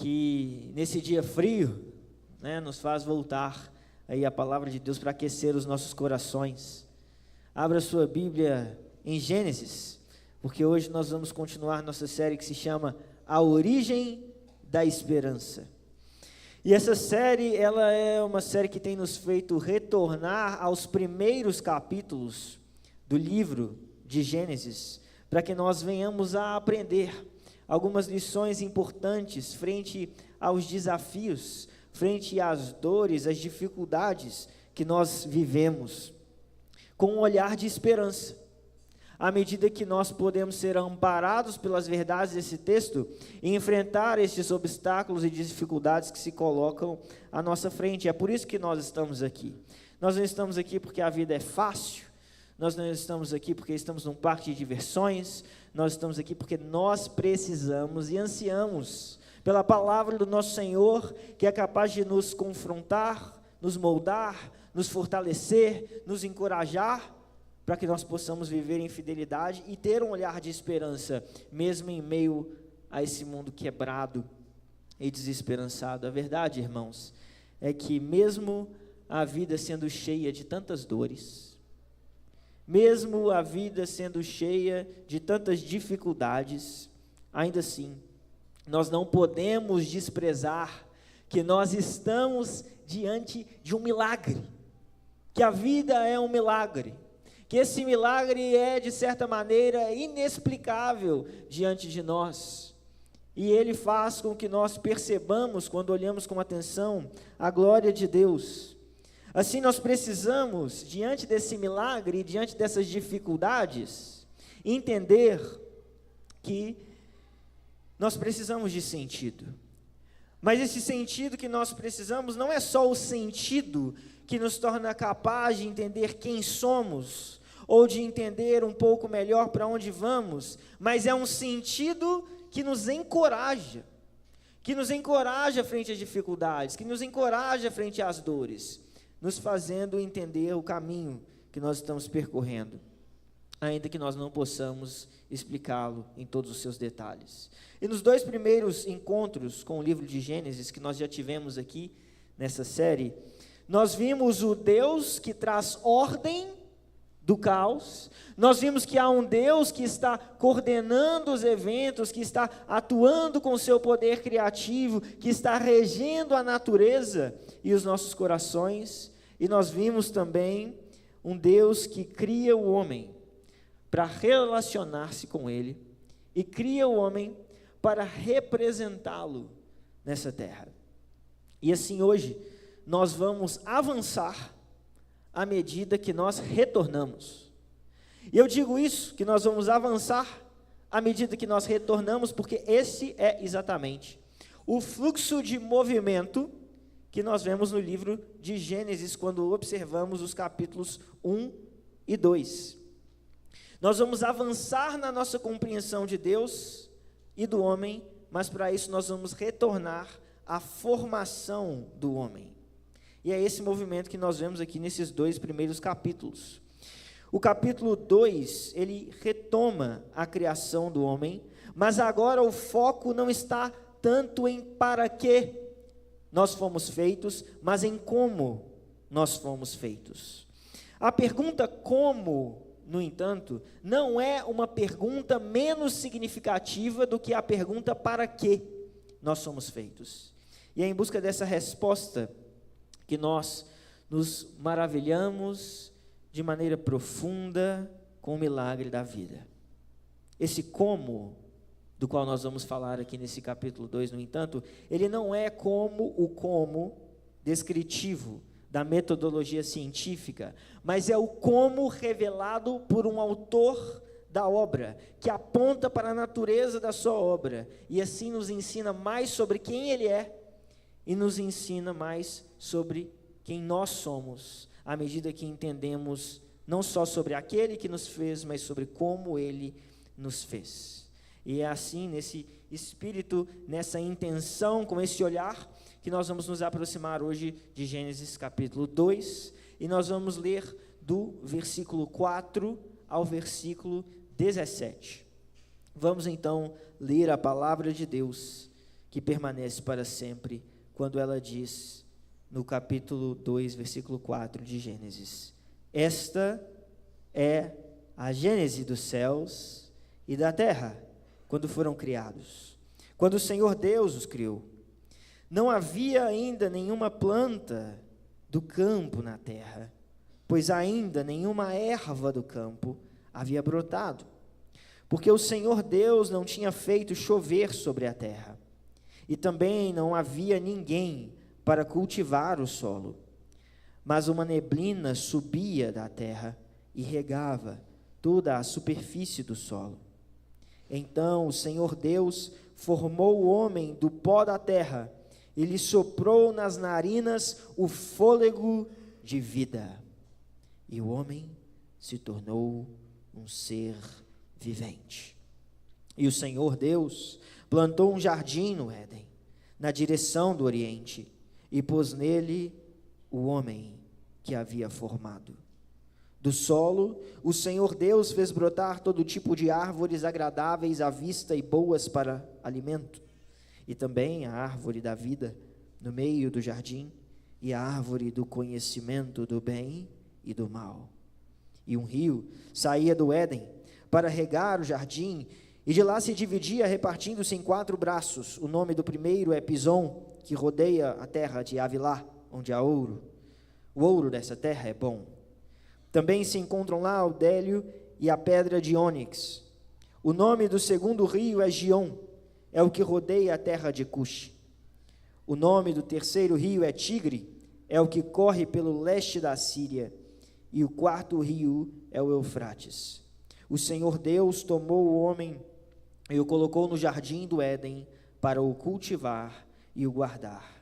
que nesse dia frio, né, nos faz voltar aí a palavra de Deus para aquecer os nossos corações. Abra sua Bíblia em Gênesis, porque hoje nós vamos continuar nossa série que se chama A Origem da Esperança. E essa série, ela é uma série que tem nos feito retornar aos primeiros capítulos do livro de Gênesis, para que nós venhamos a aprender algumas lições importantes frente aos desafios, frente às dores, às dificuldades que nós vivemos, com um olhar de esperança. À medida que nós podemos ser amparados pelas verdades desse texto e enfrentar estes obstáculos e dificuldades que se colocam à nossa frente. É por isso que nós estamos aqui. Nós não estamos aqui porque a vida é fácil, nós não estamos aqui porque estamos num parque de diversões, nós estamos aqui porque nós precisamos e ansiamos pela palavra do nosso Senhor, que é capaz de nos confrontar, nos moldar, nos fortalecer, nos encorajar, para que nós possamos viver em fidelidade e ter um olhar de esperança, mesmo em meio a esse mundo quebrado e desesperançado. A verdade, irmãos, é que mesmo a vida sendo cheia de tantas dores, mesmo a vida sendo cheia de tantas dificuldades, ainda assim, nós não podemos desprezar que nós estamos diante de um milagre, que a vida é um milagre, que esse milagre é, de certa maneira, inexplicável diante de nós, e ele faz com que nós percebamos, quando olhamos com atenção, a glória de Deus. Assim, nós precisamos, diante desse milagre, diante dessas dificuldades, entender que nós precisamos de sentido. Mas esse sentido que nós precisamos não é só o sentido que nos torna capaz de entender quem somos, ou de entender um pouco melhor para onde vamos, mas é um sentido que nos encoraja frente às dificuldades, que nos encoraja frente às dores, nos fazendo entender o caminho que nós estamos percorrendo, ainda que nós não possamos explicá-lo em todos os seus detalhes. E nos dois primeiros encontros com o livro de Gênesis, que nós já tivemos aqui nessa série, nós vimos o Deus que traz ordem do caos, nós vimos que há um Deus que está coordenando os eventos, que está atuando com o seu poder criativo, que está regendo a natureza e os nossos corações, e nós vimos também um Deus que cria o homem para relacionar-se com ele, e cria o homem para representá-lo nessa terra. E assim hoje, nós vamos avançar à medida que nós retornamos. E eu digo isso, que nós vamos avançar à medida que nós retornamos, porque esse é exatamente o fluxo de movimento que nós vemos no livro de Gênesis, quando observamos os capítulos 1 e 2. Nós vamos avançar na nossa compreensão de Deus e do homem, mas para isso nós vamos retornar à formação do homem. E é esse movimento que nós vemos aqui nesses dois primeiros capítulos. O capítulo 2, ele retoma a criação do homem, mas agora o foco não está tanto em para que nós fomos feitos, mas em como nós fomos feitos. A pergunta como, no entanto, não é uma pergunta menos significativa do que a pergunta para que nós somos feitos. E é em busca dessa resposta que nós nos maravilhamos de maneira profunda com o milagre da vida. Esse como, do qual nós vamos falar aqui nesse capítulo 2, no entanto, ele não é como o como descritivo da metodologia científica, mas é o como revelado por um autor da obra, que aponta para a natureza da sua obra, e assim nos ensina mais sobre quem ele é, e nos ensina mais sobre quem nós somos, à medida que entendemos não só sobre aquele que nos fez, mas sobre como ele nos fez. E é assim, nesse espírito, nessa intenção, com esse olhar, que nós vamos nos aproximar hoje de Gênesis capítulo 2, e nós vamos ler do versículo 4 ao versículo 17. Vamos então ler a palavra de Deus, que permanece para sempre, quando ela diz, no capítulo 2, versículo 4 de Gênesis: esta é a gênese dos céus e da terra, quando foram criados, quando o Senhor Deus os criou. Não havia ainda nenhuma planta do campo na terra, pois ainda nenhuma erva do campo havia brotado, porque o Senhor Deus não tinha feito chover sobre a terra, e também não havia ninguém para cultivar o solo. Mas uma neblina subia da terra e regava toda a superfície do solo. Então o Senhor Deus formou o homem do pó da terra e lhe soprou nas narinas o fôlego de vida. E o homem se tornou um ser vivente. E o Senhor Deus plantou um jardim no Éden, na direção do Oriente, e pôs nele o homem que havia formado. Do solo, o Senhor Deus fez brotar todo tipo de árvores agradáveis à vista e boas para alimento, e também a árvore da vida no meio do jardim, e a árvore do conhecimento do bem e do mal. E um rio saía do Éden para regar o jardim, e de lá se dividia, repartindo-se em 4 braços. O nome do primeiro é Pison, que rodeia a terra de Avilá, onde há ouro. O ouro dessa terra é bom. Também se encontram lá o délio e a pedra de ônix. O nome do segundo rio é Gion, é o que rodeia a terra de Cush. O nome do terceiro rio é Tigre, é o que corre pelo leste da Síria. E o 4º rio é o Eufrates. O Senhor Deus tomou o homem e o colocou no jardim do Éden para o cultivar e o guardar.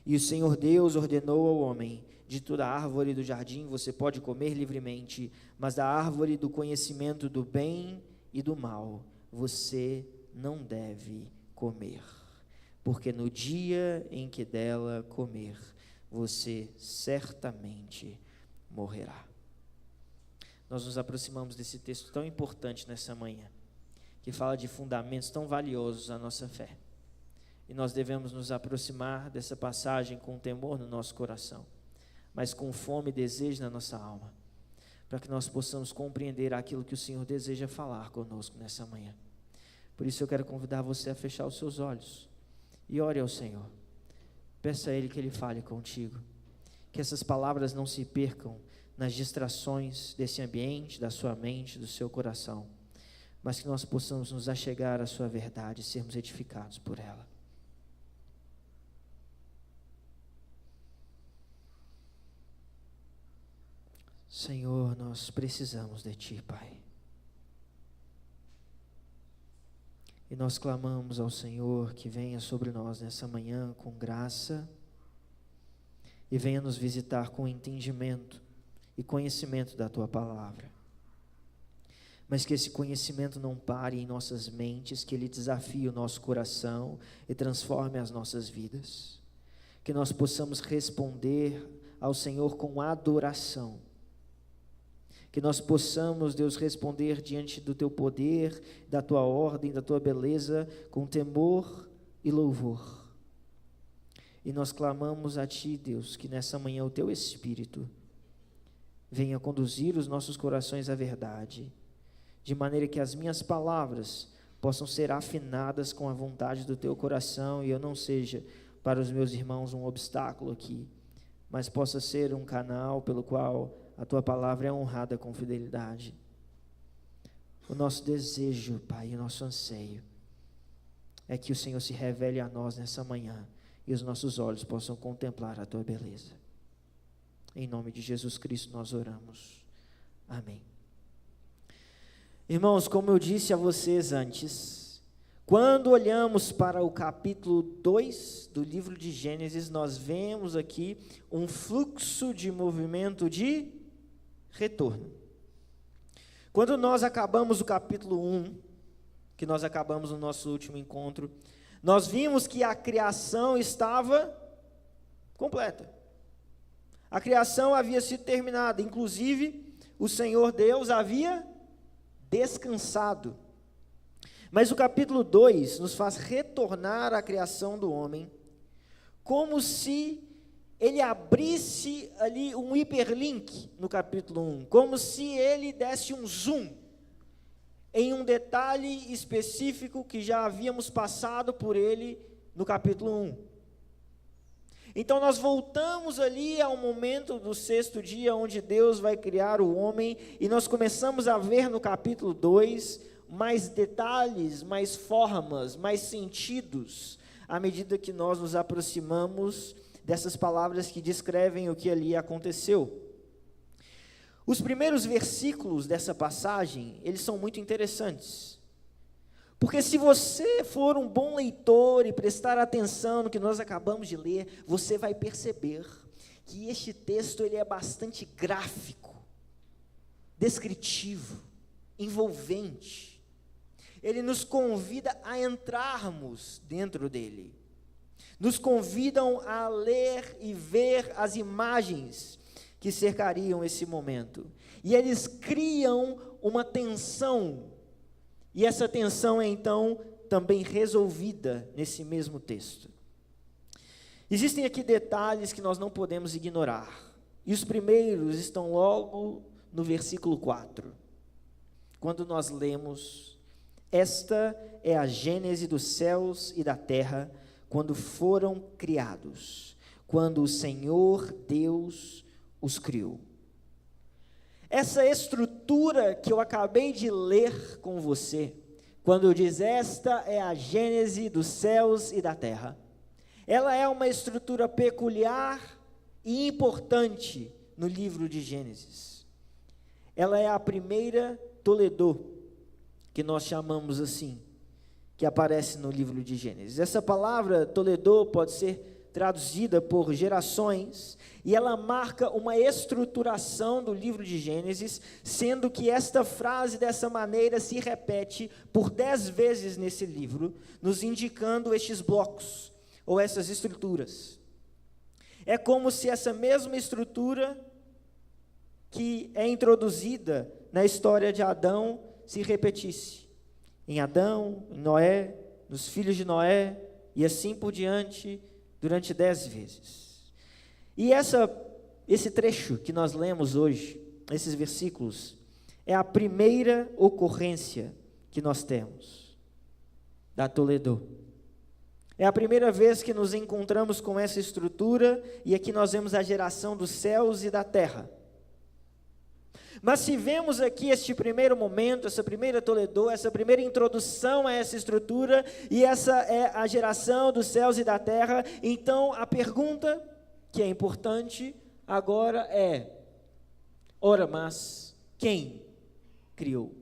E o Senhor Deus ordenou ao homem: de toda árvore do jardim você pode comer livremente, mas da árvore do conhecimento do bem e do mal você não deve comer, porque no dia em que dela comer, você certamente morrerá. Nós nos aproximamos desse texto tão importante nessa manhã, que fala de fundamentos tão valiosos à nossa fé. E nós devemos nos aproximar dessa passagem com temor no nosso coração, mas com fome e desejo na nossa alma, para que nós possamos compreender aquilo que o Senhor deseja falar conosco nessa manhã. Por isso eu quero convidar você a fechar os seus olhos e ore ao Senhor. Peça a Ele que Ele fale contigo, que essas palavras não se percam nas distrações desse ambiente, da sua mente, do seu coração, mas que nós possamos nos achegar à sua verdade e sermos edificados por ela. Senhor, nós precisamos de Ti, Pai. E nós clamamos ao Senhor que venha sobre nós nessa manhã com graça e venha nos visitar com entendimento e conhecimento da Tua palavra. Mas que esse conhecimento não pare em nossas mentes, que ele desafie o nosso coração e transforme as nossas vidas. Que nós possamos responder ao Senhor com adoração. Que nós possamos, Deus, responder diante do Teu poder, da Tua ordem, da Tua beleza, com temor e louvor. E nós clamamos a Ti, Deus, que nessa manhã o Teu Espírito venha conduzir os nossos corações à verdade, de maneira que as minhas palavras possam ser afinadas com a vontade do Teu coração e eu não seja para os meus irmãos um obstáculo aqui, mas possa ser um canal pelo qual a Tua palavra é honrada com fidelidade. O nosso desejo, Pai, o nosso anseio é que o Senhor se revele a nós nessa manhã e os nossos olhos possam contemplar a Tua beleza. Em nome de Jesus Cristo nós oramos. Amém. Irmãos, como eu disse a vocês antes, quando olhamos para o capítulo 2 do livro de Gênesis, nós vemos aqui um fluxo de movimento de retorno. Quando nós acabamos o capítulo 1, que nós acabamos no nosso último encontro, nós vimos que a criação estava completa. A criação havia sido terminada, inclusive o Senhor Deus havia descansado. Mas o capítulo 2 nos faz retornar à criação do homem, como se ele abrisse ali um hiperlink no capítulo 1, como se ele desse um zoom em um detalhe específico que já havíamos passado por ele no capítulo 1. Então nós voltamos ali ao momento do sexto dia, onde Deus vai criar o homem, e nós começamos a ver no capítulo 2 mais detalhes, mais formas, mais sentidos, à medida que nós nos aproximamos dessas palavras que descrevem o que ali aconteceu. Os primeiros versículos dessa passagem, eles são muito interessantes, porque se você for um bom leitor e prestar atenção no que nós acabamos de ler, você vai perceber que este texto ele é bastante gráfico, descritivo, envolvente. Ele nos convida a entrarmos dentro dele, nos convidam a ler e ver as imagens que cercariam esse momento, e eles criam uma tensão, e essa tensão é então também resolvida nesse mesmo texto. Existem aqui detalhes que nós não podemos ignorar, e os primeiros estão logo no versículo 4, quando nós lemos: esta é a gênese dos céus e da terra, quando foram criados, quando o Senhor Deus os criou. Essa estrutura que eu acabei de ler com você, quando diz esta é a gênese dos céus e da terra, ela é uma estrutura peculiar e importante no livro de Gênesis. Ela é a primeira Toledô, que nós chamamos assim, que aparece no livro de Gênesis. Essa palavra Toledô pode ser traduzida por gerações, e ela marca uma estruturação do livro de Gênesis, sendo que esta frase dessa maneira se repete por 10 vezes nesse livro, nos indicando estes blocos, ou essas estruturas. É como se essa mesma estrutura que é introduzida na história de Adão se repetisse em Adão, em Noé, nos filhos de Noé, e assim por diante, durante 10 vezes. E esse trecho que nós lemos hoje, esses versículos, é a primeira ocorrência que nós temos da Toledô. É a primeira vez que nos encontramos com essa estrutura, e aqui nós vemos a geração dos céus e da terra. Mas se vemos aqui este primeiro momento, essa primeira Toledô, essa primeira introdução a essa estrutura, e essa é a geração dos céus e da terra, então a pergunta que é importante agora é: ora, mas quem criou?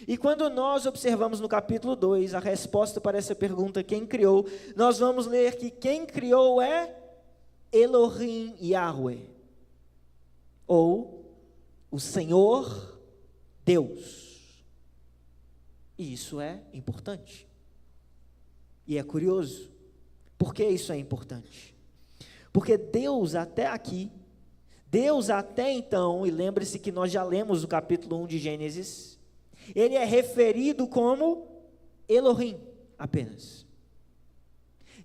E quando nós observamos no capítulo 2 a resposta para essa pergunta, quem criou, nós vamos ler que quem criou é Elohim Yahweh, ou o Senhor Deus. E isso é importante. E é curioso. Por que isso é importante? Porque Deus até aqui, Deus até então, e lembre-se que nós já lemos o capítulo 1 de Gênesis, ele é referido como Elohim apenas.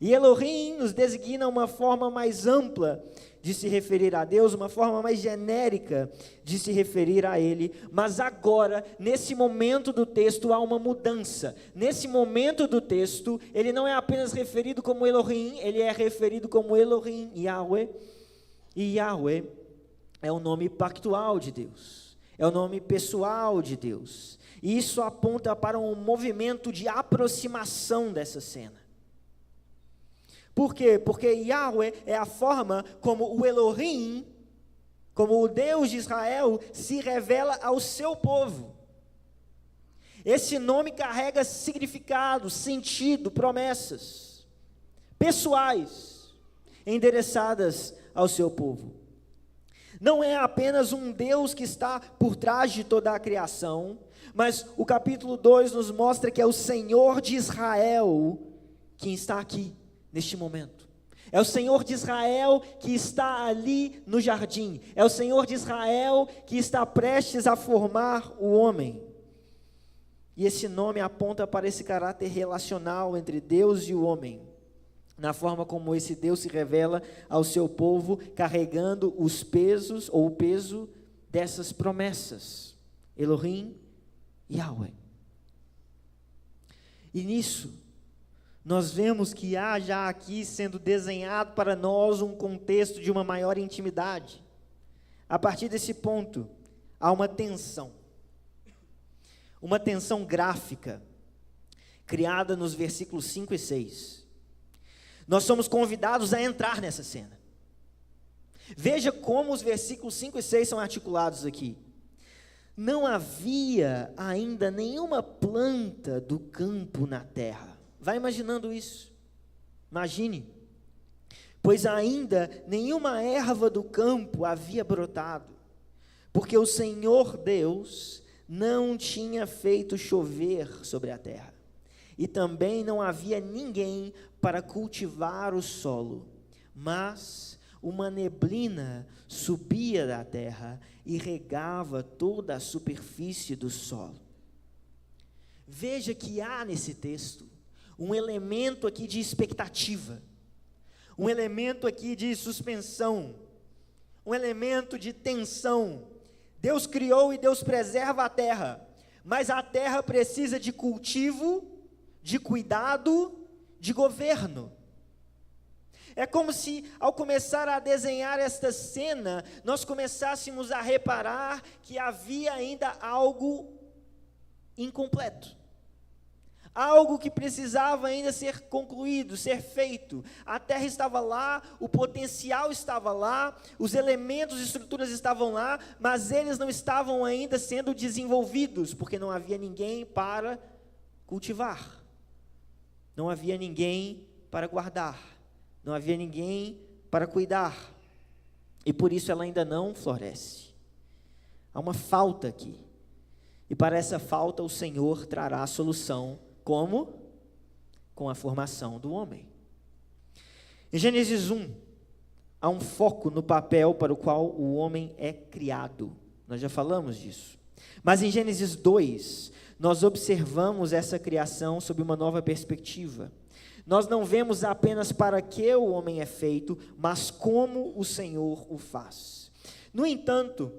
E Elohim nos designa uma forma mais ampla de se referir a Deus, uma forma mais genérica de se referir a Ele, mas agora, nesse momento do texto, há uma mudança. Nesse momento do texto, ele não é apenas referido como Elohim, ele é referido como Elohim Yahweh, e Yahweh é o nome pactual de Deus, é o nome pessoal de Deus, e isso aponta para um movimento de aproximação dessa cena. Por quê? Porque Yahweh é a forma como o Elohim, como o Deus de Israel, se revela ao seu povo. Esse nome carrega significado, sentido, promessas pessoais, endereçadas ao seu povo. Não é apenas um Deus que está por trás de toda a criação, mas o capítulo 2 nos mostra que é o Senhor de Israel quem está aqui neste momento. É o Senhor de Israel que está ali no jardim. É o Senhor de Israel que está prestes a formar o homem. E esse nome aponta para esse caráter relacional entre Deus e o homem, na forma como esse Deus se revela ao seu povo, carregando os pesos, ou o peso dessas promessas. Elohim e Yahweh. E nisso, nós vemos que há já aqui sendo desenhado para nós um contexto de uma maior intimidade. A partir desse ponto, há uma tensão gráfica, criada nos versículos 5 e 6. Nós somos convidados a entrar nessa cena. Veja como os versículos 5 e 6 são articulados aqui. Não havia ainda nenhuma planta do campo na terra. Vai imaginando isso. Imagine. Pois ainda nenhuma erva do campo havia brotado, porque o Senhor Deus não tinha feito chover sobre a terra, e também não havia ninguém para cultivar o solo, mas uma neblina subia da terra e regava toda a superfície do solo. Veja que há nesse texto um elemento aqui de expectativa, um elemento aqui de suspensão, um elemento de tensão. Deus criou e Deus preserva a terra, mas a terra precisa de cultivo, de cuidado, de governo. É como se, ao começar a desenhar esta cena, nós começássemos a reparar que havia ainda algo incompleto. Algo que precisava ainda ser concluído, ser feito. A terra estava lá, o potencial estava lá, os elementos e estruturas estavam lá, mas eles não estavam ainda sendo desenvolvidos, porque não havia ninguém para cultivar. Não havia ninguém para guardar. Não havia ninguém para cuidar. E por isso ela ainda não floresce. Há uma falta aqui. E para essa falta o Senhor trará a solução. Como? Com a formação do homem. Em Gênesis 1, há um foco no papel para o qual o homem é criado. Nós já falamos disso. Mas em Gênesis 2, nós observamos essa criação sob uma nova perspectiva. Nós não vemos apenas para que o homem é feito, mas como o Senhor o faz. No entanto,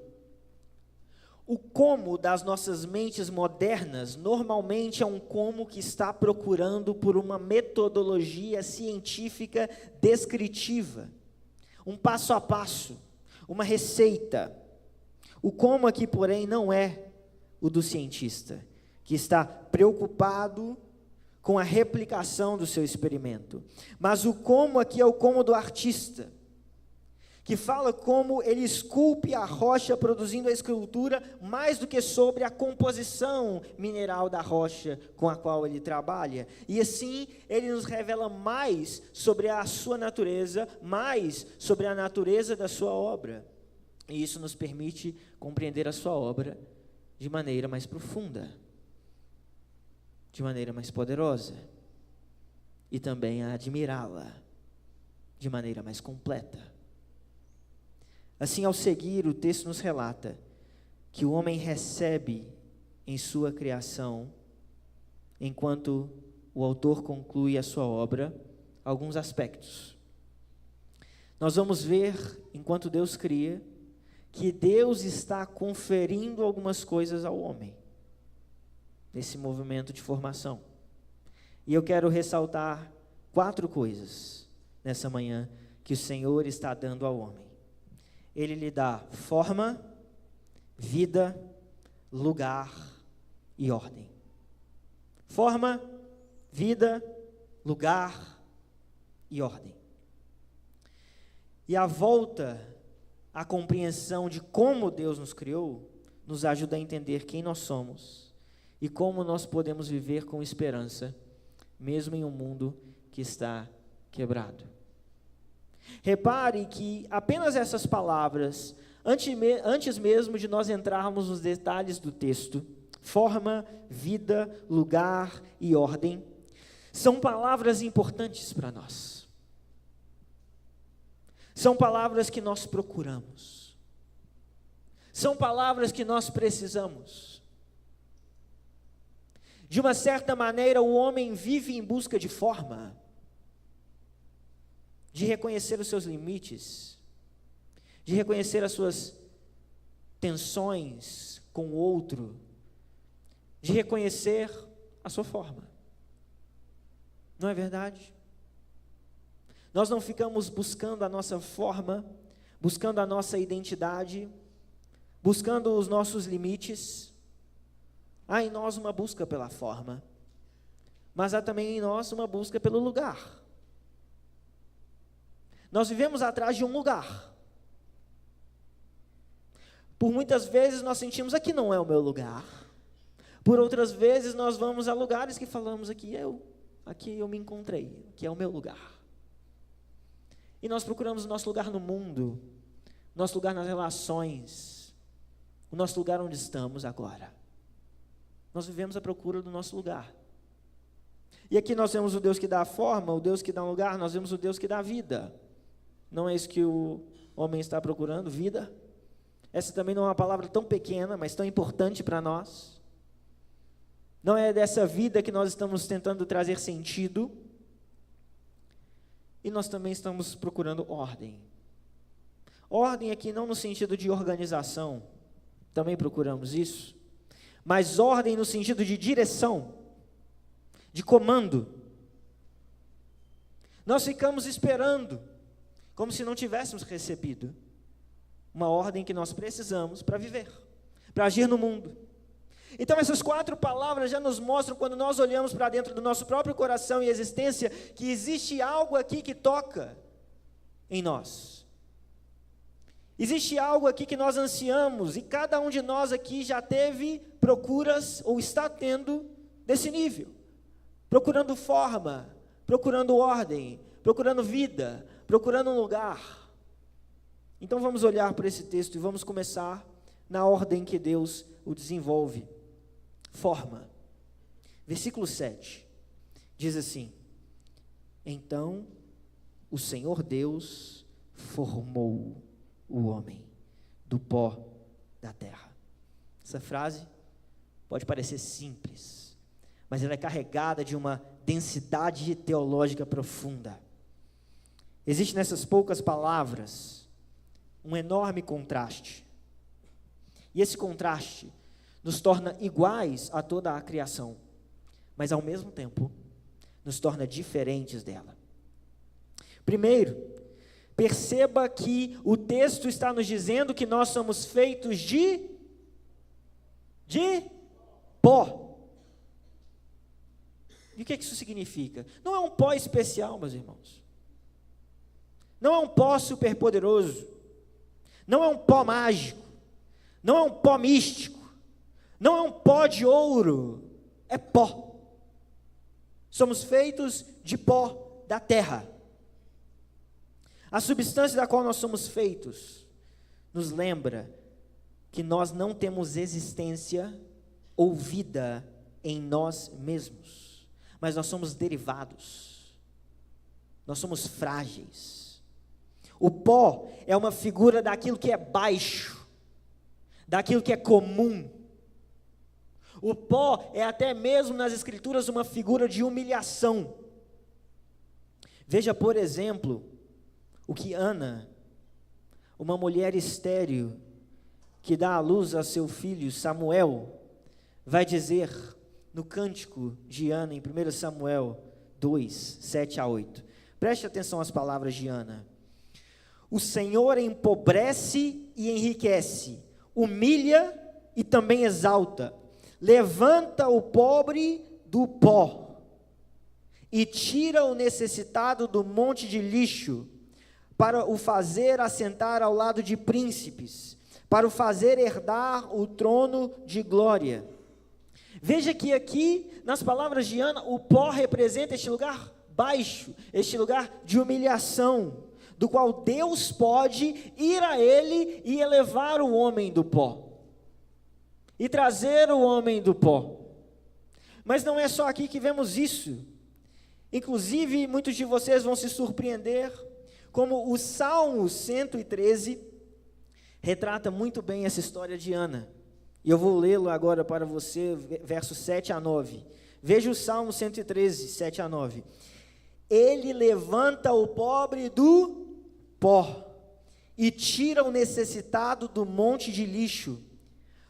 o como das nossas mentes modernas, normalmente é um como que está procurando por uma metodologia científica descritiva, um passo a passo, uma receita. O como aqui, porém, não é o do cientista, que está preocupado com a replicação do seu experimento. Mas o como aqui é o como do artista, que fala como ele esculpe a rocha, produzindo a escultura, mais do que sobre a composição mineral da rocha com a qual ele trabalha. E assim, ele nos revela mais sobre a sua natureza, mais sobre a natureza da sua obra. E isso nos permite compreender a sua obra de maneira mais profunda, de maneira mais poderosa, e também a admirá-la de maneira mais completa. Assim, ao seguir, o texto nos relata que o homem recebe em sua criação, enquanto o autor conclui a sua obra, alguns aspectos. Nós vamos ver, enquanto Deus cria, que Deus está conferindo algumas coisas ao homem, nesse movimento de formação. E eu quero ressaltar 4 coisas nessa manhã que o Senhor está dando ao homem. Ele lhe dá forma, vida, lugar e ordem. Forma, vida, lugar e ordem. E a volta à compreensão de como Deus nos criou, nos ajuda a entender quem nós somos e como nós podemos viver com esperança, mesmo em um mundo que está quebrado. Repare que apenas essas palavras, antes mesmo de nós entrarmos nos detalhes do texto, forma, vida, lugar e ordem, são palavras importantes para nós. São palavras que nós procuramos. São palavras que nós precisamos. De uma certa maneira, o homem vive em busca de forma, de reconhecer os seus limites, de reconhecer as suas tensões com o outro, de reconhecer a sua forma. Não é verdade? Nós não ficamos buscando a nossa forma, buscando a nossa identidade, buscando os nossos limites. Há em nós uma busca pela forma, mas há também em nós uma busca pelo lugar. Nós vivemos atrás de um lugar. Por muitas vezes nós sentimos, aqui não é o meu lugar. Por outras vezes nós vamos a lugares que falamos, aqui eu me encontrei, aqui é o meu lugar. E nós procuramos o nosso lugar no mundo, nosso lugar nas relações, o nosso lugar onde estamos agora. Nós vivemos à procura do nosso lugar. E aqui nós vemos o Deus que dá a forma, o Deus que dá um lugar, nós vemos o Deus que dá vida. Não é isso que o homem está procurando, vida? Essa também não é uma palavra tão pequena, mas tão importante para nós. Não é dessa vida que nós estamos tentando trazer sentido. E nós também estamos procurando ordem. Ordem aqui não no sentido de organização, também procuramos isso, mas ordem no sentido de direção, de comando. Nós ficamos esperando, como se não tivéssemos recebido uma ordem que nós precisamos para viver, para agir no mundo. Então essas 4 palavras já nos mostram, quando nós olhamos para dentro do nosso próprio coração e existência, que existe algo aqui que toca em nós. Existe algo aqui que nós ansiamos, e cada um de nós aqui já teve procuras, ou está tendo, desse nível. Procurando forma, procurando ordem, procurando vida, procurando um lugar. Então vamos olhar para esse texto e vamos começar na ordem que Deus o desenvolve. Forma. Versículo 7 diz assim: então o Senhor Deus formou o homem do pó da terra. Essa frase pode parecer simples, mas ela é carregada de uma densidade teológica profunda. Existe nessas poucas palavras um enorme contraste. E esse contraste nos torna iguais a toda a criação, mas ao mesmo tempo nos torna diferentes dela. Primeiro, perceba que o texto está nos dizendo que nós somos feitos de pó. E o que isso significa? Não é um pó especial, meus irmãos. Não é um pó superpoderoso. Não é um pó mágico. Não é um pó místico. Não é um pó de ouro. É pó. Somos feitos de pó da terra. A substância da qual nós somos feitos nos lembra que nós não temos existência ou vida em nós mesmos, mas nós somos derivados, nós somos frágeis. O pó é uma figura daquilo que é baixo, daquilo que é comum. O pó é até mesmo nas Escrituras uma figura de humilhação. Veja, por exemplo, o que Ana, uma mulher estéril, que dá à luz a seu filho Samuel, vai dizer no cântico de Ana, em 1 Samuel 2, 7 a 8. Preste atenção às palavras de Ana. O Senhor empobrece e enriquece, humilha e também exalta, levanta o pobre do pó e tira o necessitado do monte de lixo, para o fazer assentar ao lado de príncipes, para o fazer herdar o trono de glória. Veja que aqui, nas palavras de Ana, o pó representa este lugar baixo, este lugar de humilhação, do qual Deus pode ir a ele e elevar o homem do pó, e trazer o homem do pó. Mas não é só aqui que vemos isso. Inclusive, muitos de vocês vão se surpreender, como o Salmo 113 retrata muito bem essa história de Ana. E eu vou lê-lo agora para você, versos 7 a 9. Veja o Salmo 113, 7 a 9. Ele levanta o pobre do pó e tira o necessitado do monte de lixo,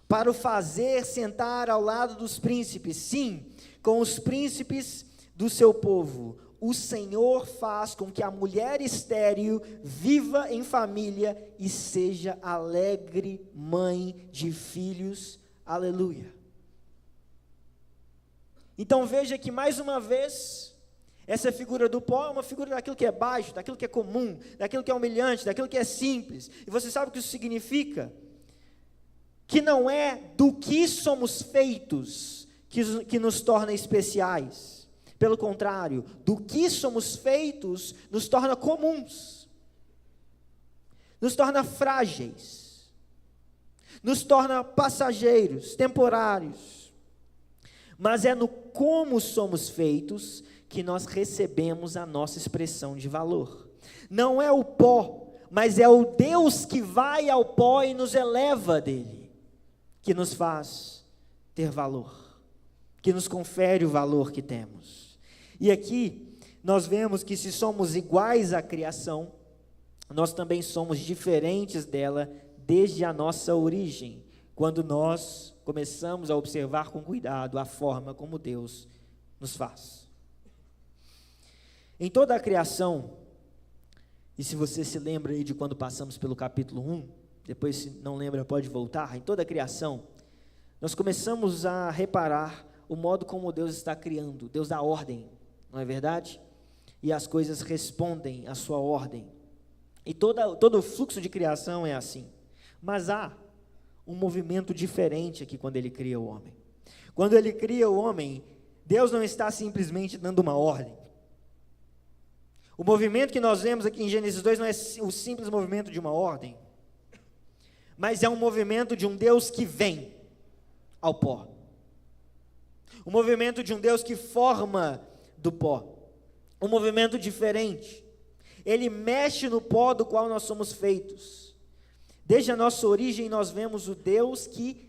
para o fazer sentar ao lado dos príncipes, sim, com os príncipes do seu povo. O Senhor faz com que a mulher estéril viva em família e seja alegre mãe de filhos. Aleluia. Então veja que mais uma vez, essa figura do pó é uma figura daquilo que é baixo, daquilo que é comum, daquilo que é humilhante, daquilo que é simples. E você sabe o que isso significa? Que não é do que somos feitos que nos torna especiais. Pelo contrário, do que somos feitos nos torna comuns, nos torna frágeis, nos torna passageiros, temporários. Mas é no como somos feitos que nós recebemos a nossa expressão de valor. Não é o pó, mas é o Deus que vai ao pó e nos eleva dele, que nos faz ter valor, que nos confere o valor que temos. E aqui nós vemos que se somos iguais à criação, nós também somos diferentes dela desde a nossa origem, quando nós começamos a observar com cuidado a forma como Deus nos faz. Em toda a criação, e se você se lembra aí de quando passamos pelo capítulo 1, depois se não lembra pode voltar, em toda a criação, nós começamos a reparar o modo como Deus está criando. Deus dá ordem, não é verdade? E as coisas respondem à sua ordem. E todo o fluxo de criação é assim. Mas há um movimento diferente aqui quando ele cria o homem. Quando ele cria o homem, Deus não está simplesmente dando uma ordem. O movimento que nós vemos aqui em Gênesis 2 não é o simples movimento de uma ordem, mas é um movimento de um Deus que vem ao pó. O movimento de um Deus que forma do pó. Um movimento diferente. Ele mexe no pó do qual nós somos feitos. Desde a nossa origem nós vemos o Deus que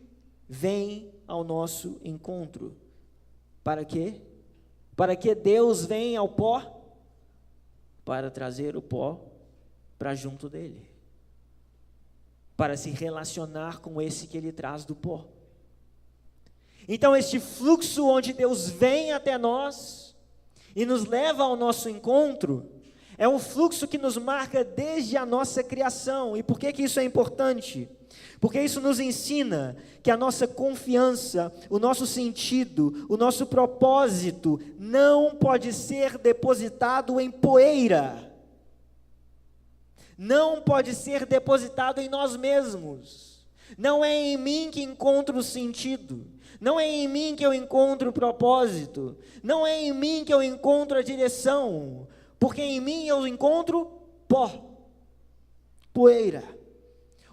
vem ao nosso encontro. Para quê? Para que Deus vem ao pó? Para trazer o pó para junto dele. Para se relacionar com esse que ele traz do pó. Então este fluxo onde Deus vem até nós e nos leva ao nosso encontro, é um fluxo que nos marca desde a nossa criação. E por que isso é importante? Porque isso nos ensina que a nossa confiança, o nosso sentido, o nosso propósito não pode ser depositado em poeira. Não pode ser depositado em nós mesmos. Não é em mim que encontro o sentido. Não é em mim que eu encontro o propósito. Não é em mim que eu encontro a direção. Porque em mim eu encontro pó, poeira.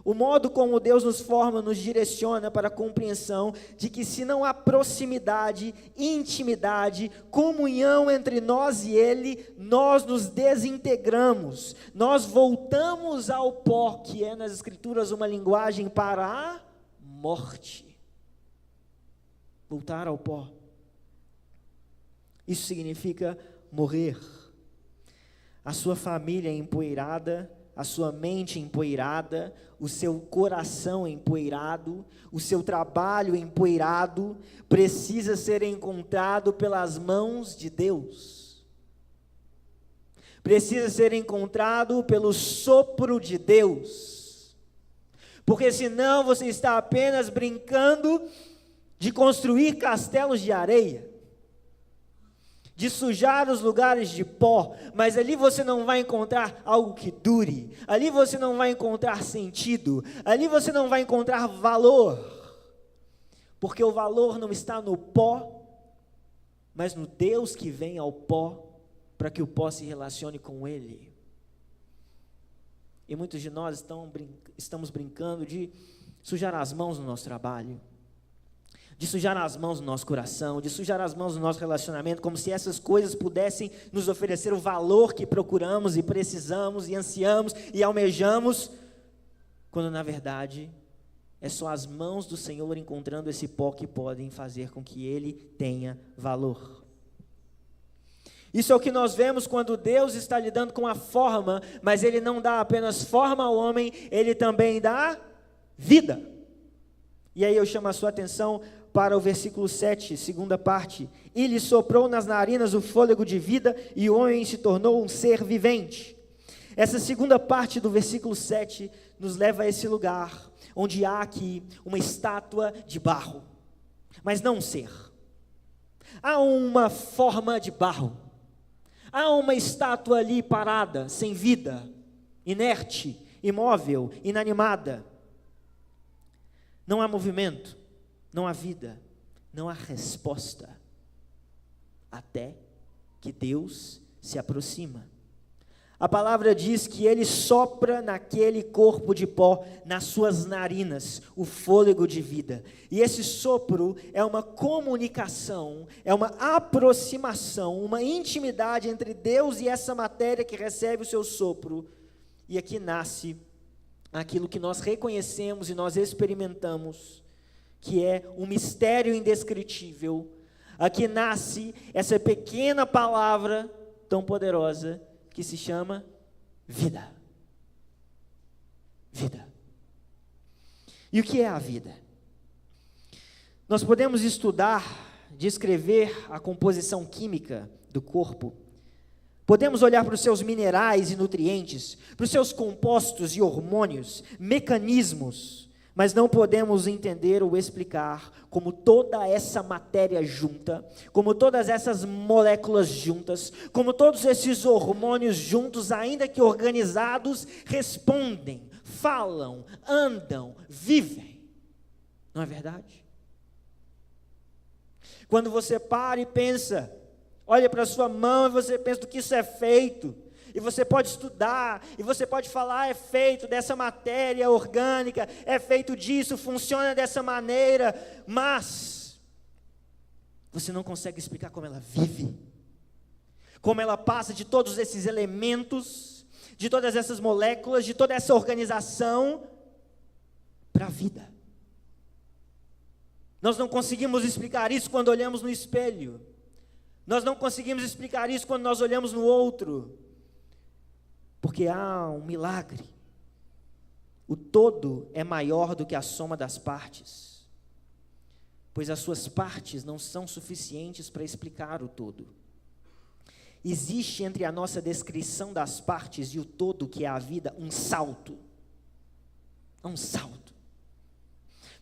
O modo como Deus nos forma, nos direciona para a compreensão de que se não há proximidade, intimidade, comunhão entre nós e Ele, nós nos desintegramos, nós voltamos ao pó, que é nas Escrituras uma linguagem para a morte. Voltar ao pó. Isso significa morrer. A sua família empoeirada, a sua mente empoeirada, o seu coração empoeirado, o seu trabalho empoeirado, precisa ser encontrado pelas mãos de Deus. Precisa ser encontrado pelo sopro de Deus. Porque senão você está apenas brincando de construir castelos de areia, de sujar os lugares de pó, mas ali você não vai encontrar algo que dure, ali você não vai encontrar sentido, ali você não vai encontrar valor, porque o valor não está no pó, mas no Deus que vem ao pó, para que o pó se relacione com Ele. E muitos de nós estamos brincando de sujar as mãos no nosso trabalho, de sujar as mãos no nosso coração, de sujar as mãos no nosso relacionamento, como se essas coisas pudessem nos oferecer o valor que procuramos e precisamos e ansiamos e almejamos, quando na verdade É só as mãos do Senhor encontrando esse pó que podem fazer com que ele tenha valor. Isso é o que nós vemos quando Deus está lidando com a forma, mas Ele não dá apenas forma ao homem, Ele também dá vida. E aí eu chamo a sua atenção para o versículo 7, segunda parte. E lhe soprou nas narinas o fôlego de vida, e o homem se tornou um ser vivente. Essa segunda parte do versículo 7 nos leva a esse lugar, onde há aqui uma estátua de barro, mas não um ser. Há uma forma de barro. Há uma estátua ali parada, sem vida, inerte, imóvel, inanimada. Não há movimento, não há vida, não há resposta, até que Deus se aproxima. A palavra diz que ele sopra naquele corpo de pó, nas suas narinas, o fôlego de vida. E esse sopro é uma comunicação, é uma aproximação, uma intimidade entre Deus e essa matéria que recebe o seu sopro. E aqui nasce aquilo que nós reconhecemos e nós experimentamos, que é um mistério indescritível. Aqui nasce essa pequena palavra tão poderosa, que se chama vida. Vida. E o que é a vida? Nós podemos estudar, descrever a composição química do corpo. Podemos olhar para os seus minerais e nutrientes, para os seus compostos e hormônios, mecanismos, mas não podemos entender ou explicar como toda essa matéria junta, como todas essas moléculas juntas, como todos esses hormônios juntos, ainda que organizados, respondem, falam, andam, vivem. Não é verdade? Quando você para e pensa, olha para a sua mão e você pensa do que isso é feito, e você pode estudar, e você pode falar, é feito dessa matéria orgânica, é feito disso, funciona dessa maneira, mas você não consegue explicar como ela vive, como ela passa de todos esses elementos, de todas essas moléculas, de toda essa organização, para a vida. Nós não conseguimos explicar isso quando olhamos no espelho, nós não conseguimos explicar isso quando nós olhamos no outro, porque há um milagre. O todo é maior do que a soma das partes, pois as suas partes não são suficientes para explicar o todo. Existe entre a nossa descrição das partes e o todo, que é a vida, um salto. Um salto.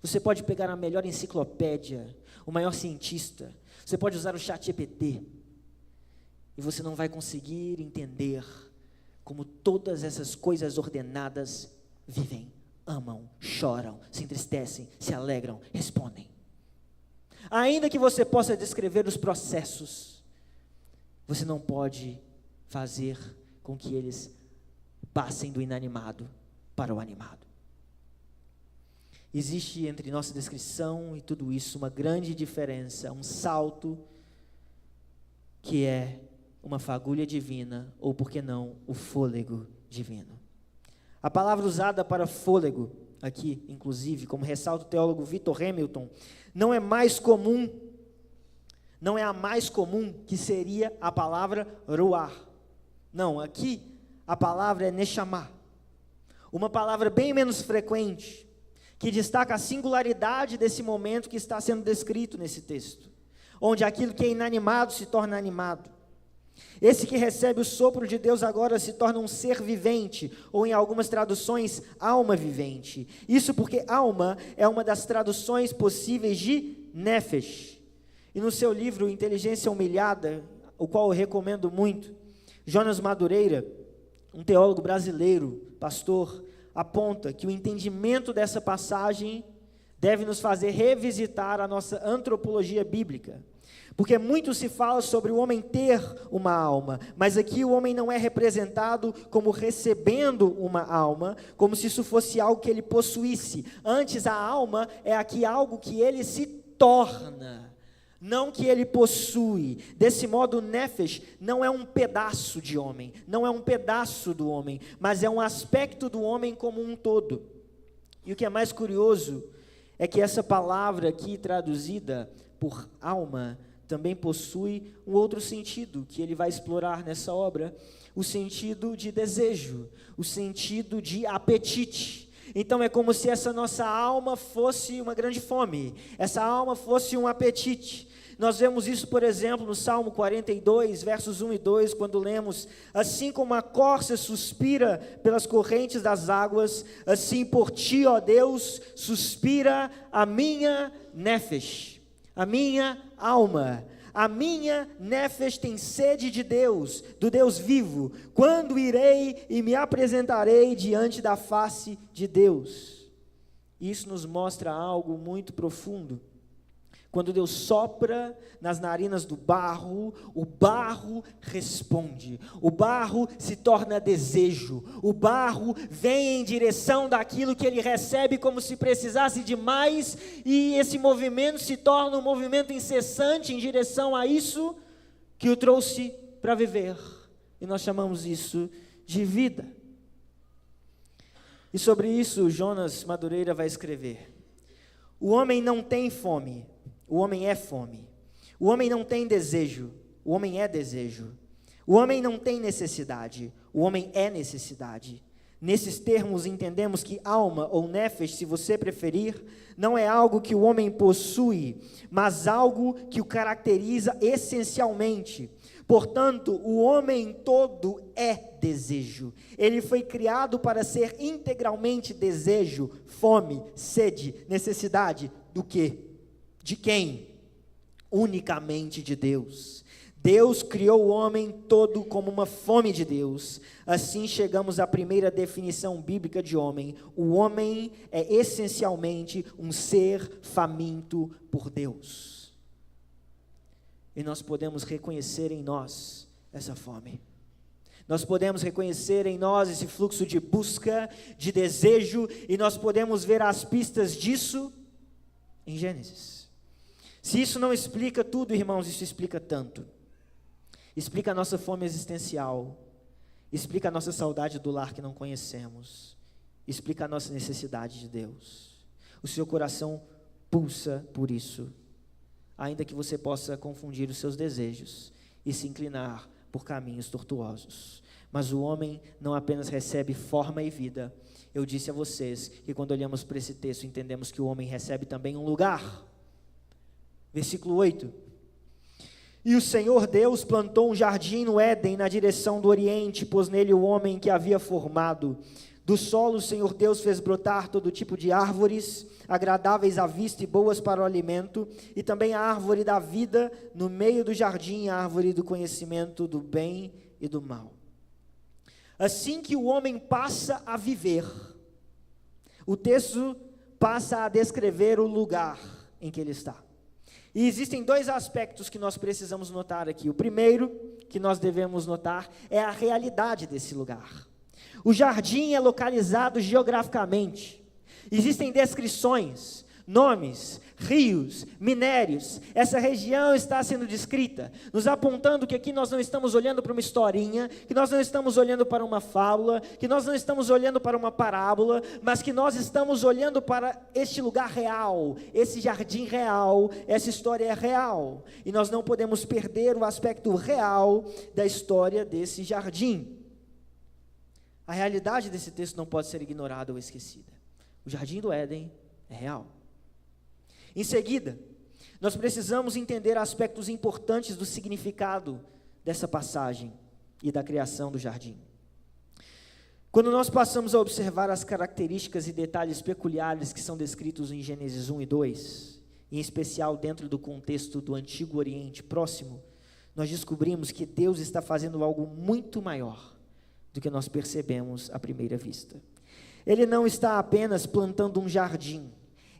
Você pode pegar a melhor enciclopédia, o maior cientista, você pode usar o ChatGPT, e você não vai conseguir entender como todas essas coisas ordenadas vivem, amam, choram, se entristecem, se alegram, respondem. Ainda que você possa descrever os processos, você não pode fazer com que eles passem do inanimado para o animado. Existe entre nossa descrição e tudo isso uma grande diferença, um salto, que é uma fagulha divina, ou por que não, o fôlego divino. A palavra usada para fôlego, aqui, inclusive, como ressalta o teólogo Victor Hamilton, não é a mais comum, que seria a palavra ruach. Não, aqui a palavra é neshama, uma palavra bem menos frequente, que destaca a singularidade desse momento que está sendo descrito nesse texto, onde aquilo que é inanimado se torna animado. Esse que recebe o sopro de Deus agora se torna um ser vivente, ou em algumas traduções, alma vivente. Isso porque alma é uma das traduções possíveis de nefesh. E no seu livro Inteligência Humilhada, o qual eu recomendo muito, Jonas Madureira, um teólogo brasileiro, pastor, aponta que o entendimento dessa passagem deve nos fazer revisitar a nossa antropologia bíblica. Porque muito se fala sobre o homem ter uma alma, mas aqui o homem não é representado como recebendo uma alma, como se isso fosse algo que ele possuísse. Antes, a alma é aqui algo que ele se torna, não que ele possui. Desse modo, o nefesh não é um pedaço de homem, não é um pedaço do homem, mas é um aspecto do homem como um todo. E o que é mais curioso é que essa palavra aqui traduzida por alma também possui um outro sentido que ele vai explorar nessa obra, o sentido de desejo, o sentido de apetite. Então é como se essa nossa alma fosse uma grande fome, essa alma fosse um apetite. Nós vemos isso, por exemplo, no Salmo 42, versos 1 e 2, quando lemos: assim como a corça suspira pelas correntes das águas, assim por ti, ó Deus, suspira a minha nefesh, a minha alma. A minha nefesh tem sede de Deus, do Deus vivo. Quando irei e me apresentarei diante da face de Deus? Isso nos mostra algo muito profundo. Quando Deus sopra nas narinas do barro, o barro responde, o barro se torna desejo, o barro vem em direção daquilo que ele recebe como se precisasse de mais, e esse movimento se torna um movimento incessante em direção a isso que o trouxe para viver, e nós chamamos isso de vida. E sobre isso Jonas Madureira vai escrever: o homem não tem fome, o homem é fome. O homem não tem desejo, o homem é desejo. O homem não tem necessidade, o homem é necessidade. Nesses termos entendemos que alma ou nefesh, se você preferir, não é algo que o homem possui, mas algo que o caracteriza essencialmente. Portanto, o homem todo é desejo. Ele foi criado para ser integralmente desejo, fome, sede, necessidade. Do quê? De quem? Unicamente de Deus. Deus criou o homem todo como uma fome de Deus. Assim chegamos à primeira definição bíblica de homem. O homem é essencialmente um ser faminto por Deus. E nós podemos reconhecer em nós essa fome. Nós podemos reconhecer em nós esse fluxo de busca, de desejo, e nós podemos ver as pistas disso em Gênesis. Se isso não explica tudo, irmãos, isso explica tanto. Explica a nossa fome existencial, explica a nossa saudade do lar que não conhecemos, explica a nossa necessidade de Deus. O seu coração pulsa por isso, ainda que você possa confundir os seus desejos e se inclinar por caminhos tortuosos. Mas o homem não apenas recebe forma e vida. Eu disse a vocês que quando olhamos para esse texto, entendemos que o homem recebe também um lugar. Versículo 8: e o Senhor Deus plantou um jardim no Éden, na direção do Oriente, pôs nele o homem que havia formado. Do solo o Senhor Deus fez brotar todo tipo de árvores, agradáveis à vista e boas para o alimento, e também a árvore da vida no meio do jardim, a árvore do conhecimento do bem e do mal. Assim que o homem passa a viver, o texto passa a descrever o lugar em que ele está. E existem dois aspectos que nós precisamos notar aqui. O primeiro que nós devemos notar é a realidade desse lugar. O jardim é localizado geograficamente. Existem descrições, nomes, rios, minérios. Essa região está sendo descrita, nos apontando que aqui nós não estamos olhando para uma historinha, que nós não estamos olhando para uma fábula, que nós não estamos olhando para uma parábola, mas que nós estamos olhando para este lugar real, esse jardim real, essa história é real. E nós não podemos perder o aspecto real da história desse jardim. A realidade desse texto não pode ser ignorada ou esquecida. O jardim do Éden é real. Em seguida, nós precisamos entender aspectos importantes do significado dessa passagem e da criação do jardim. Quando nós passamos a observar as características e detalhes peculiares que são descritos em Gênesis 1 e 2, em especial dentro do contexto do Antigo Oriente Próximo, nós descobrimos que Deus está fazendo algo muito maior do que nós percebemos à primeira vista. Ele não está apenas plantando um jardim,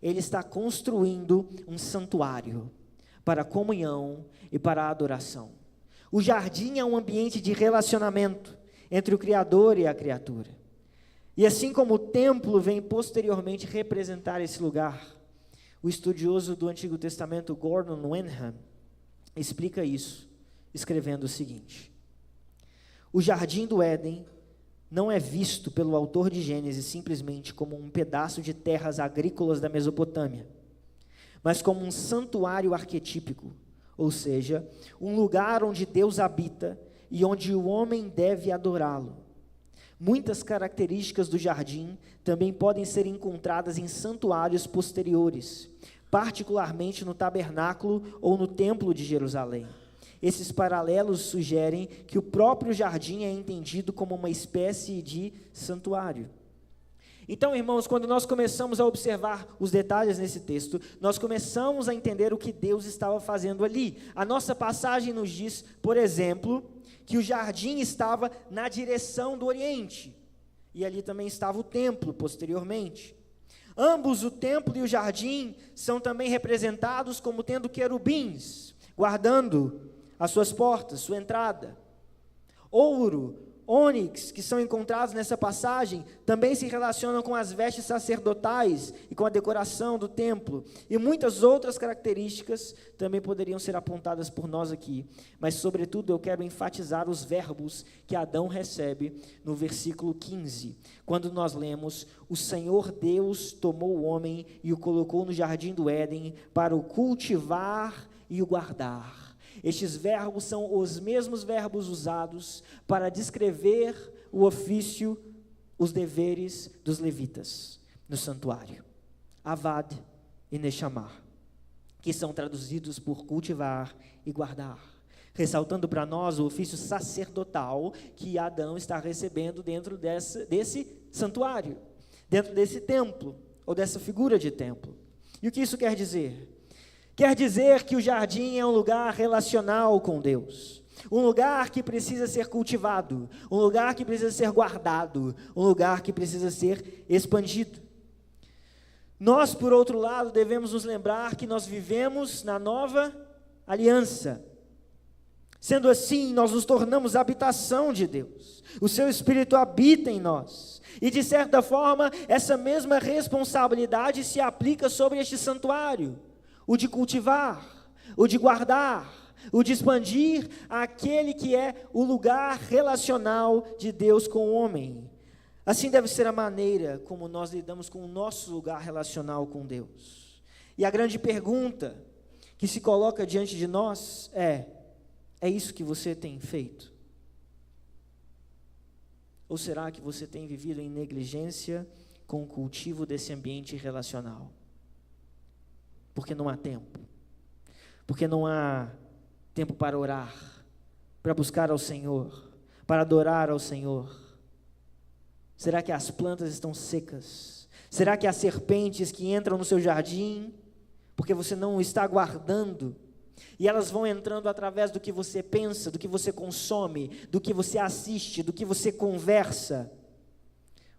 Ele está construindo um santuário para a comunhão e para a adoração. O jardim é um ambiente de relacionamento entre o Criador e a criatura. E assim como o templo vem posteriormente representar esse lugar, o estudioso do Antigo Testamento Gordon Wenham explica isso, escrevendo o seguinte: o jardim do Éden não é visto pelo autor de Gênesis simplesmente como um pedaço de terras agrícolas da Mesopotâmia, mas como um santuário arquetípico, ou seja, um lugar onde Deus habita e onde o homem deve adorá-lo. Muitas características do jardim também podem ser encontradas em santuários posteriores, particularmente no tabernáculo ou no templo de Jerusalém. Esses paralelos sugerem que o próprio jardim é entendido como uma espécie de santuário. Então, irmãos, quando nós começamos a observar os detalhes nesse texto, nós começamos a entender o que Deus estava fazendo ali. A nossa passagem nos diz, por exemplo, que o jardim estava na direção do Oriente, e ali também estava o templo posteriormente. Ambos, o templo e o jardim, são também representados como tendo querubins, guardando as suas portas, sua entrada. Ouro, ônix, que são encontrados nessa passagem, também se relacionam com as vestes sacerdotais e com a decoração do templo, e muitas outras características também poderiam ser apontadas por nós aqui, mas sobretudo eu quero enfatizar os verbos que Adão recebe no versículo 15, quando nós lemos: o Senhor Deus tomou o homem e o colocou no jardim do Éden para o cultivar e o guardar. Estes verbos são os mesmos verbos usados para descrever o ofício, os deveres dos levitas no santuário, avad e nechamar, que são traduzidos por cultivar e guardar, ressaltando para nós o ofício sacerdotal que Adão está recebendo dentro desse santuário, dentro desse templo, ou dessa figura de templo. E o que isso quer dizer? Quer dizer que o jardim é um lugar relacional com Deus, um lugar que precisa ser cultivado, um lugar que precisa ser guardado, um lugar que precisa ser expandido. Nós, por outro lado, devemos nos lembrar que nós vivemos na nova aliança. Sendo assim, nós nos tornamos habitação de Deus, o seu Espírito habita em nós, e de certa forma, essa mesma responsabilidade se aplica sobre este santuário, o de cultivar, o de guardar, o de expandir aquele que é o lugar relacional de Deus com o homem. Assim deve ser a maneira como nós lidamos com o nosso lugar relacional com Deus. E a grande pergunta que se coloca diante de nós é isso que você tem feito? Ou será que você tem vivido em negligência com o cultivo desse ambiente relacional? Porque não há tempo, porque não há tempo para orar, para buscar ao Senhor, para adorar ao Senhor. Será que as plantas estão secas? Será que há serpentes que entram no seu jardim, porque você não está guardando, e elas vão entrando através do que você pensa, do que você consome, do que você assiste, do que você conversa?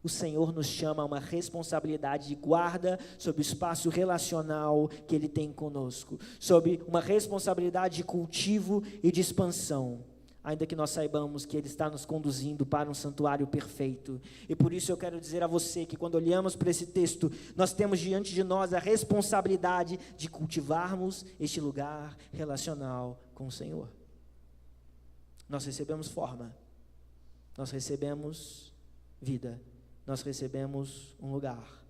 O Senhor nos chama a uma responsabilidade de guarda sobre o espaço relacional que Ele tem conosco, sobre uma responsabilidade de cultivo e de expansão, ainda que nós saibamos que Ele está nos conduzindo para um santuário perfeito. E por isso eu quero dizer a você que quando olhamos para esse texto, nós temos diante de nós a responsabilidade de cultivarmos este lugar relacional com o Senhor. Nós recebemos forma, nós recebemos vida, nós recebemos um lugar.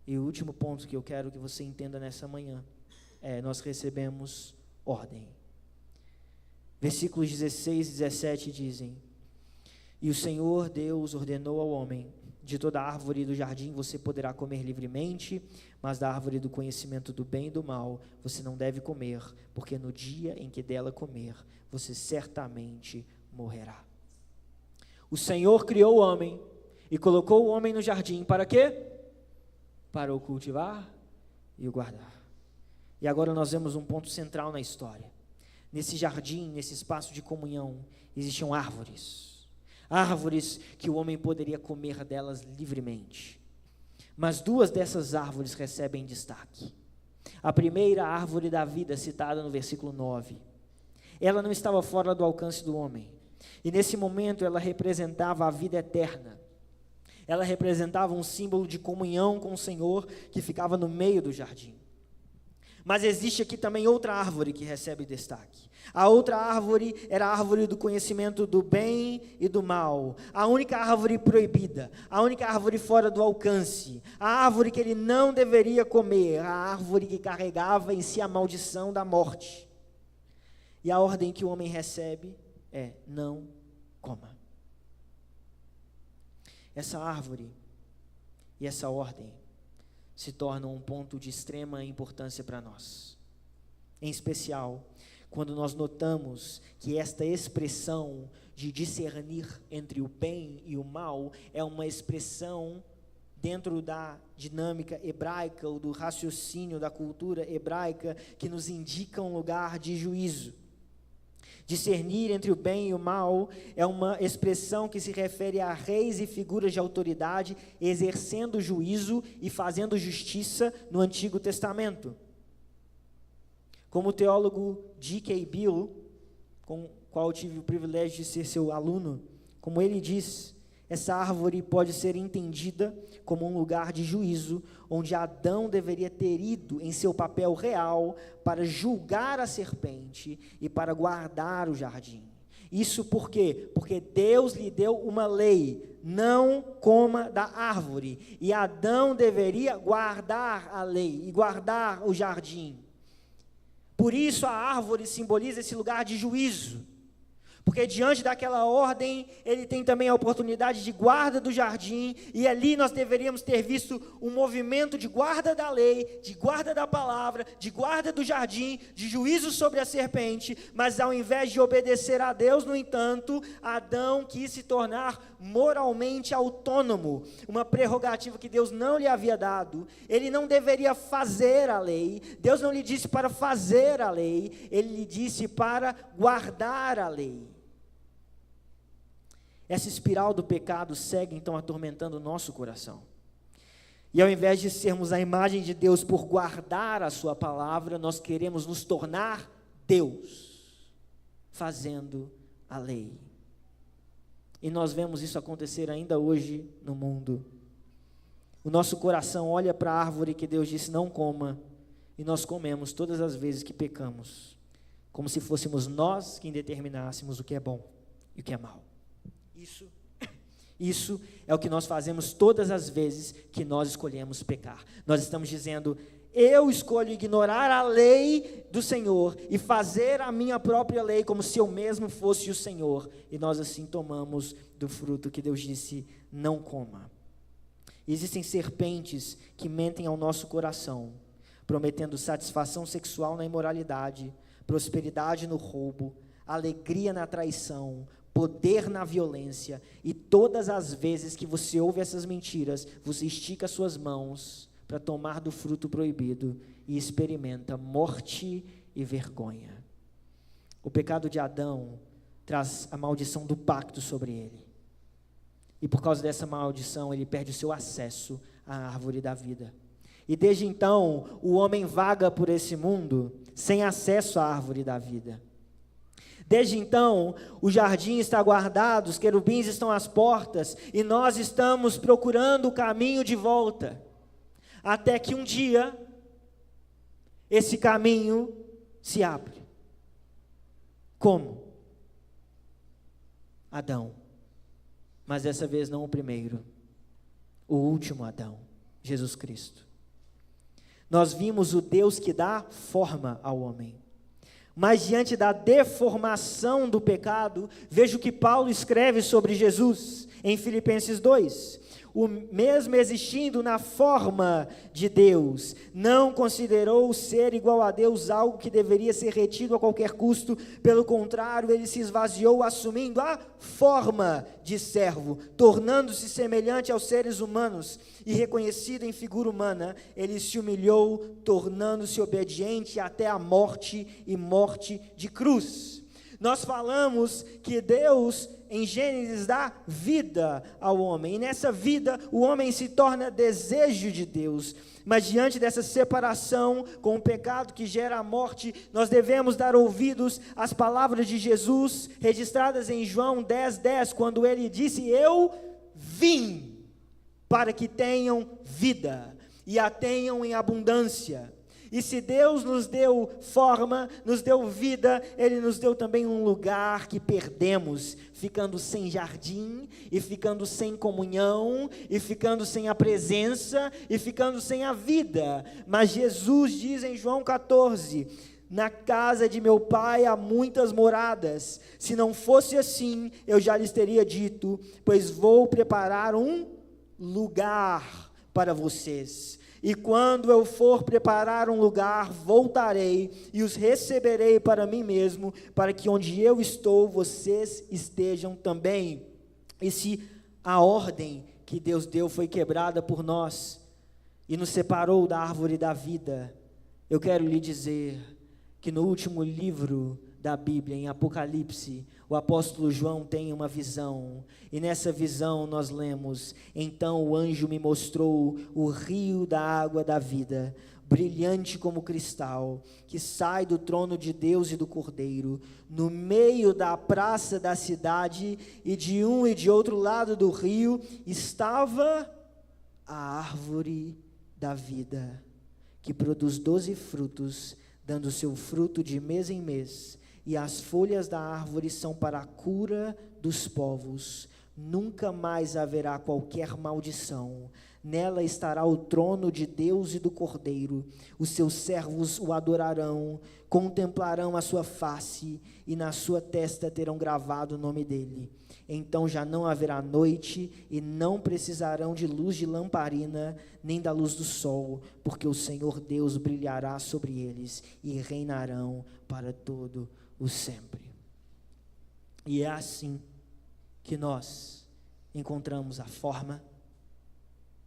E o último ponto que eu quero que você entenda nessa manhã nós recebemos ordem. Versículos 16 e 17 dizem: e o Senhor Deus ordenou ao homem: de toda árvore do jardim você poderá comer livremente, mas da árvore do conhecimento do bem e do mal você não deve comer, porque no dia em que dela comer, você certamente morrerá. O Senhor criou o homem e colocou o homem no jardim para quê? Para o cultivar e o guardar. E agora nós vemos um ponto central na história. Nesse jardim, nesse espaço de comunhão, existiam árvores. Árvores que o homem poderia comer delas livremente. Mas duas dessas árvores recebem destaque. A primeira, a árvore da vida, citada no versículo 9. Ela não estava fora do alcance do homem. E nesse momento ela representava a vida eterna. Ela representava um símbolo de comunhão com o Senhor que ficava no meio do jardim. Mas existe aqui também outra árvore que recebe destaque. A outra árvore era a árvore do conhecimento do bem e do mal. A única árvore proibida, a única árvore fora do alcance, a árvore que ele não deveria comer, a árvore que carregava em si a maldição da morte. E a ordem que o homem recebe é: não coma. Essa árvore e essa ordem se tornam um ponto de extrema importância para nós. Em especial, quando nós notamos que esta expressão de discernir entre o bem e o mal é uma expressão dentro da dinâmica hebraica ou do raciocínio da cultura hebraica que nos indica um lugar de juízo. Discernir entre o bem e o mal é uma expressão que se refere a reis e figuras de autoridade exercendo juízo e fazendo justiça no Antigo Testamento. Como o teólogo G.K. Beale, com o qual eu tive o privilégio de ser seu aluno, como ele diz, essa árvore pode ser entendida como um lugar de juízo, onde Adão deveria ter ido em seu papel real para julgar a serpente e para guardar o jardim. Isso por quê? Porque Deus lhe deu uma lei: não coma da árvore, e Adão deveria guardar a lei e guardar o jardim. Por isso a árvore simboliza esse lugar de juízo, porque diante daquela ordem, ele tem também a oportunidade de guarda do jardim, e ali nós deveríamos ter visto um movimento de guarda da lei, de guarda da palavra, de guarda do jardim, de juízo sobre a serpente, mas ao invés de obedecer a Deus, no entanto, Adão quis se tornar moralmente autônomo, uma prerrogativa que Deus não lhe havia dado. Ele não deveria fazer a lei, Deus não lhe disse para fazer a lei, ele lhe disse para guardar a lei. Essa espiral do pecado segue então atormentando o nosso coração. E ao invés de sermos a imagem de Deus por guardar a sua palavra, nós queremos nos tornar Deus, fazendo a lei. E nós vemos isso acontecer ainda hoje no mundo. O nosso coração olha para a árvore que Deus disse não coma, e nós comemos todas as vezes que pecamos, como se fôssemos nós quem determinássemos o que é bom e o que é mal. Isso é o que nós fazemos todas as vezes que nós escolhemos pecar. Nós estamos dizendo: eu escolho ignorar a lei do Senhor e fazer a minha própria lei como se eu mesmo fosse o Senhor. E nós assim tomamos do fruto que Deus disse não coma. Existem serpentes que mentem ao nosso coração, prometendo satisfação sexual na imoralidade, prosperidade no roubo, alegria na traição, poder na violência, e todas as vezes que você ouve essas mentiras, você estica suas mãos para tomar do fruto proibido e experimenta morte e vergonha. O pecado de Adão traz a maldição do pacto sobre ele, e por causa dessa maldição ele perde o seu acesso à árvore da vida. E desde então o homem vaga por esse mundo sem acesso à árvore da vida. Desde então, o jardim está guardado, os querubins estão às portas, e nós estamos procurando o caminho de volta, até que um dia, esse caminho se abre. Como? Adão, mas dessa vez não o primeiro, o último Adão, Jesus Cristo. Nós vimos o Deus que dá forma ao homem. Mas diante da deformação do pecado, veja o que Paulo escreve sobre Jesus em Filipenses 2. O mesmo existindo na forma de Deus, não considerou ser igual a Deus algo que deveria ser retido a qualquer custo. Pelo contrário, ele se esvaziou, assumindo a forma de servo, tornando-se semelhante aos seres humanos, e reconhecido em figura humana, ele se humilhou, tornando-se obediente até a morte, e morte de cruz. Nós falamos que Deus, em Gênesis, dá vida ao homem, e nessa vida o homem se torna desejo de Deus. Mas diante dessa separação com o pecado que gera a morte, nós devemos dar ouvidos às palavras de Jesus, registradas em João 10:10, quando ele disse: eu vim para que tenham vida, e a tenham em abundância. E se Deus nos deu forma, nos deu vida, Ele nos deu também um lugar que perdemos, ficando sem jardim, e ficando sem comunhão, e ficando sem a presença, e ficando sem a vida. Mas Jesus diz em João 14, na casa de meu Pai há muitas moradas, se não fosse assim, eu já lhes teria dito, pois vou preparar um lugar para vocês. E quando eu for preparar um lugar, voltarei e os receberei para mim mesmo, para que onde eu estou, vocês estejam também. E se a ordem que Deus deu foi quebrada por nós, e nos separou da árvore da vida, eu quero lhe dizer que no último livro da Bíblia, em Apocalipse, o apóstolo João tem uma visão, e nessa visão nós lemos: então o anjo me mostrou o rio da água da vida, brilhante como cristal, que sai do trono de Deus e do Cordeiro, no meio da praça da cidade, e de um e de outro lado do rio estava a árvore da vida, que produz 12 frutos, dando seu fruto de mês em mês, e as folhas da árvore são para a cura dos povos. Nunca mais haverá qualquer maldição. Nela estará o trono de Deus e do Cordeiro. Os seus servos o adorarão, contemplarão a sua face, e na sua testa terão gravado o nome dele. Então já não haverá noite, e não precisarão de luz de lamparina, nem da luz do sol, porque o Senhor Deus brilhará sobre eles, e reinarão para todo o sempre. E é assim que nós encontramos a forma,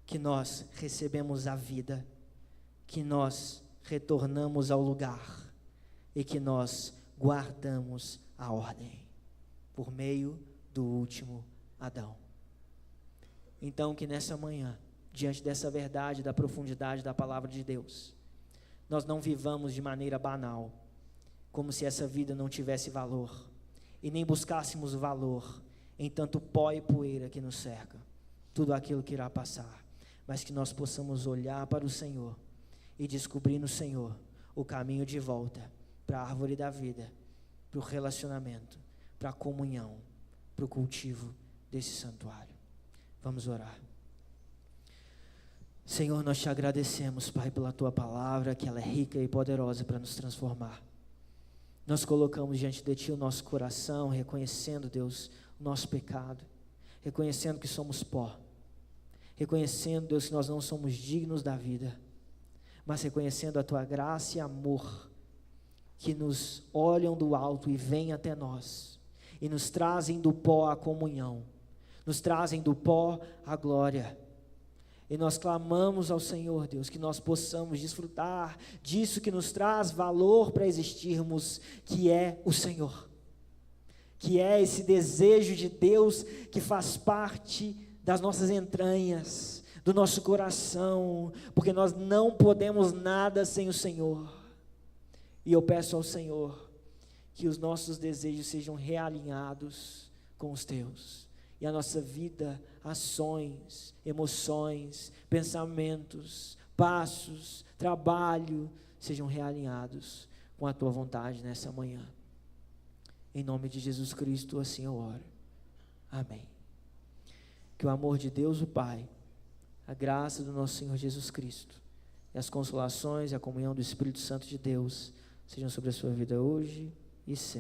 que nós recebemos a vida, que nós retornamos ao lugar, e que nós guardamos a ordem, por meio do último Adão. Então, que nessa manhã, diante dessa verdade, da profundidade da palavra de Deus, nós não vivamos de maneira banal, como se essa vida não tivesse valor, e nem buscássemos valor em tanto pó e poeira que nos cerca, tudo aquilo que irá passar, mas que nós possamos olhar para o Senhor, e descobrir no Senhor o caminho de volta para a árvore da vida, para o relacionamento, para a comunhão, para o cultivo desse santuário. Vamos orar. Senhor, nós te agradecemos, Pai, pela tua palavra, que ela é rica e poderosa para nos transformar. Nós colocamos diante de ti o nosso coração, reconhecendo, Deus, o nosso pecado, reconhecendo que somos pó, reconhecendo, Deus, que nós não somos dignos da vida, mas reconhecendo a tua graça e amor, que nos olham do alto e vêm até nós, e nos trazem do pó a comunhão, nos trazem do pó a glória. E nós clamamos ao Senhor, Deus, que nós possamos desfrutar disso que nos traz valor para existirmos, que é o Senhor, que é esse desejo de Deus que faz parte das nossas entranhas, do nosso coração, porque nós não podemos nada sem o Senhor. E eu peço ao Senhor que os nossos desejos sejam realinhados com os teus, e a nossa vida, ações, emoções, pensamentos, passos, trabalho, sejam realinhados com a tua vontade nessa manhã. Em nome de Jesus Cristo, assim eu oro. Amém. Que o amor de Deus, o Pai, a graça do nosso Senhor Jesus Cristo, e as consolações e a comunhão do Espírito Santo de Deus, sejam sobre a sua vida hoje e sempre.